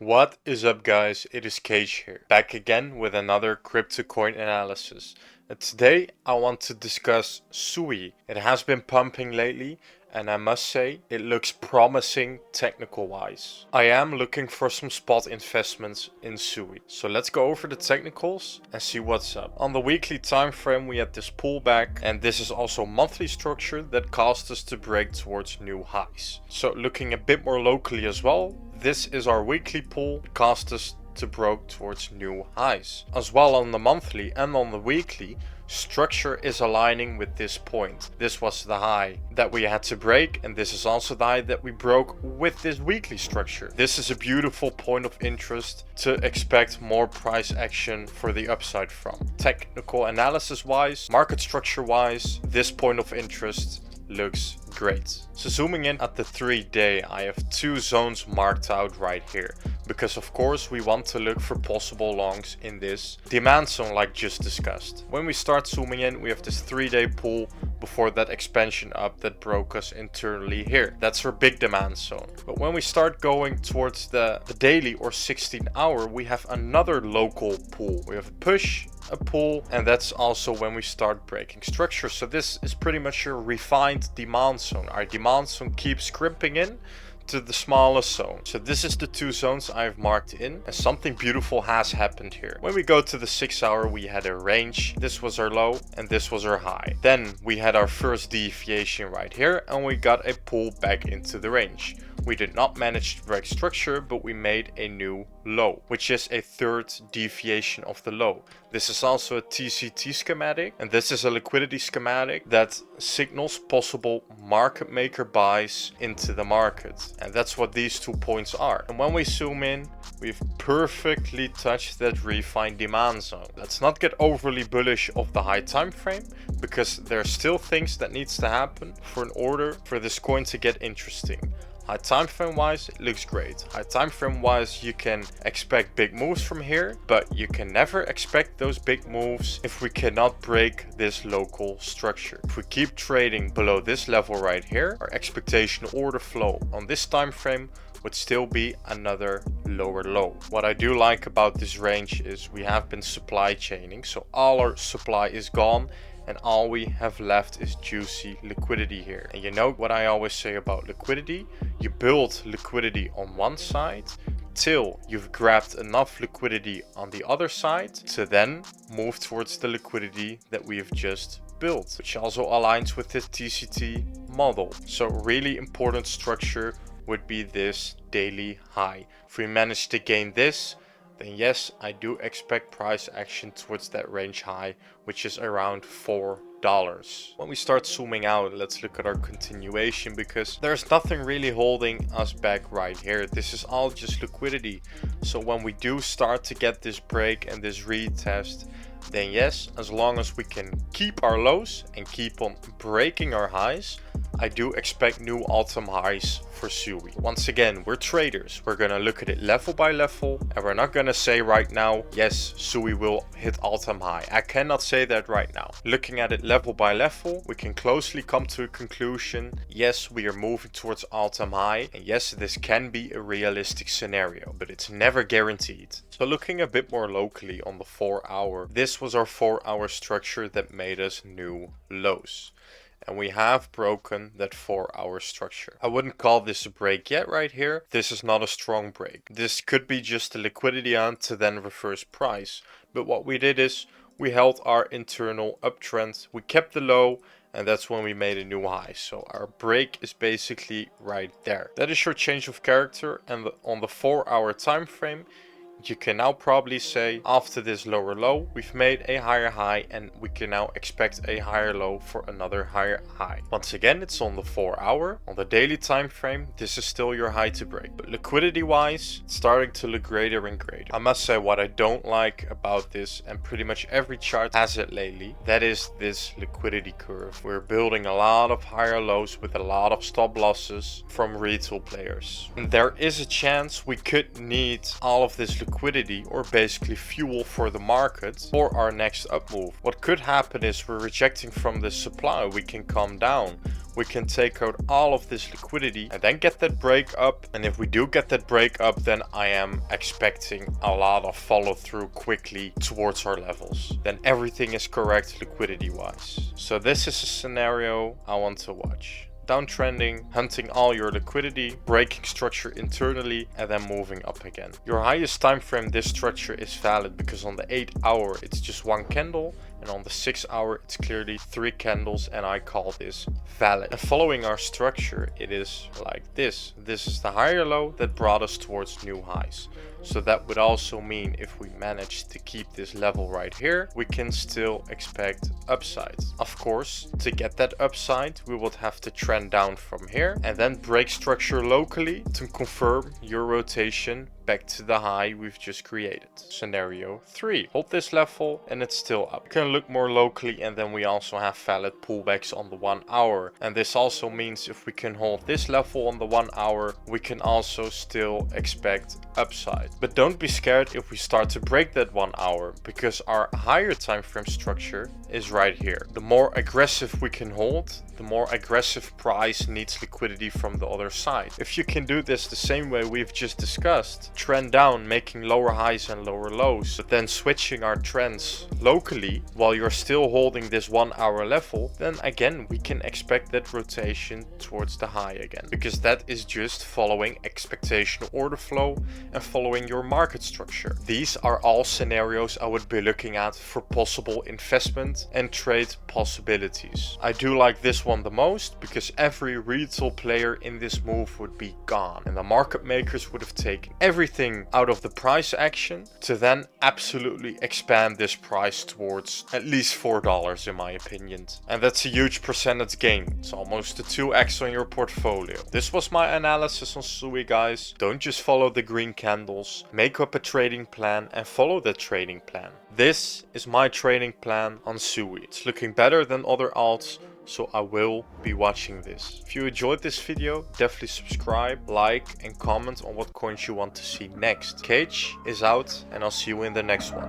What is up, guys? It is Cage here, back again with another crypto coin analysis. And today I want to discuss SUI. It has been pumping lately, and I must say it looks promising technical wise. I am looking for some spot investments in SUI. So let's go over the technicals and see what's up. On the weekly time frame we had this pullback, and this is also monthly structure that caused us to break towards new highs. So looking a bit more locally as well, this is our weekly pull, caused us to break towards new highs. As well on the monthly and on the weekly, structure is aligning with this point. This was the high that we had to break, and this is also the high that we broke with this weekly structure. This is a beautiful point of interest to expect more price action for the upside from. Technical analysis wise, market structure wise, this point of interest looks great. So zooming in at the 3-day, I have two zones marked out right here, because of course we want to look for possible longs in this demand zone like just discussed. When we start zooming in, we have this 3-day pull before that expansion up that broke us internally here. That's our big demand zone. But when we start going towards the daily or 16-hour, we have another local pull. We have a push, a pull, and that's also when we start breaking structure. So this is pretty much a refined demand zone. Our demand zone keeps crimping in to the smallest zone. So this is the two zones I've marked in, and something beautiful has happened here. When we go to the 6-hour, we had a range. This was our low and this was our high. Then we had our first deviation right here, and we got a pull back into the range. We did not manage to break structure, but we made a new low, which is a third deviation of the low. This is also a TCT schematic, and this is a liquidity schematic that signals possible market maker buys into the market. And that's what these 2 points are. And when we zoom in, we've perfectly touched that refined demand zone. Let's not get overly bullish of the high time frame, because there are still things that needs to happen in order for this coin to get interesting. High time frame wise, it looks great. High time frame wise, you can expect big moves from here, but you can never expect those big moves if we cannot break this local structure. If we keep trading below this level right here, our expectation order flow on this time frame would still be another lower low. What I do like about this range is we have been supply chaining, so all our supply is gone, and all we have left is juicy liquidity here. And you know what I always say about liquidity? You build liquidity on one side till you've grabbed enough liquidity on the other side to then move towards the liquidity that we have just built, which also aligns with this TCT model. So really important structure would be this daily high. If we manage to gain this, then yes, I do expect price action towards that range high, which is around $4. When we start zooming out, let's look at our continuation, because there's nothing really holding us back right here. This is all just liquidity. So when we do start to get this break and this retest, then yes, as long as we can keep our lows and keep on breaking our highs, I do expect new all-time highs for SUI. Once again, we're traders. We're gonna look at it level by level, and we're not gonna say right now, yes, SUI will hit all-time high. I cannot say that right now. Looking at it level by level, we can closely come to a conclusion. Yes, we are moving towards all-time high, and yes, this can be a realistic scenario, but it's never guaranteed. So looking a bit more locally on the 4-hour, this was our 4-hour structure that made us new lows. And we have broken that 4-hour structure. I wouldn't call this a break yet right here. This is not a strong break. This could be just a liquidity on to then reverse price. But what we did is we held our internal uptrend. We kept the low, and that's when we made a new high. So our break is basically right there. That is your change of character. And on the 4-hour time frame, you can now probably say after this lower low, we've made a higher high, and we can now expect a higher low for another higher high. Once again, it's on the 4-hour. On the daily time frame, this is still your high to break. But liquidity wise, it's starting to look greater and greater. I must say what I don't like about this, and pretty much every chart has it lately, that is this liquidity curve. We're building a lot of higher lows with a lot of stop losses from retail players. And there is a chance we could need all of this liquidity liquidity or basically fuel for the market for our next up move. What could happen is we're rejecting from this supply, we can come down. We can take out all of this liquidity and then get that break up. And if we do get that break up, then I am expecting a lot of follow through quickly towards our levels. Then everything is correct liquidity wise. So this is a scenario I want to watch. Downtrending, hunting all your liquidity, breaking structure internally, and then moving up again. Your highest time frame this structure is valid because on the 8 hour it's just one candle, and on the 6 hour it's clearly 3 candles, and I call this valid. And following our structure, it is like this. This is the higher low that brought us towards new highs. So that would also mean if we manage to keep this level right here, we can still expect upside. Of course, to get that upside, we would have to trend down from here and then break structure locally to confirm your rotation back to the high we've just created. Scenario 3. Hold this level and it's still up. You can look more locally, and then we also have valid pullbacks on the 1 hour. And this also means if we can hold this level on the 1 hour, we can also still expect upside. But don't be scared if we start to break that 1 hour, because our higher time frame structure is right here. The more aggressive we can hold, the more aggressive price needs liquidity from the other side. If you can do this the same way we've just discussed, trend down, making lower highs and lower lows, but then switching our trends locally while you're still holding this 1 hour level, then again we can expect that rotation towards the high again, because that is just following expectational order flow and following your market structure. These are all scenarios I would be looking at for possible investment and trade possibilities. I do like this one the most because every retail player in this move would be gone, and the market makers would have taken everything out of the price action to then absolutely expand this price towards at least $4 in my opinion. And that's a huge percentage gain. It's almost a 2x on your portfolio. This was my analysis on SUI, guys. Don't just follow the green candles. Make up a trading plan and follow that trading plan. This is my trading plan on SUI. It's looking better than other alts, so I will be watching this. If you enjoyed this video, definitely subscribe, like and comment on what coins you want to see next. Cage is out and I'll see you in the next one.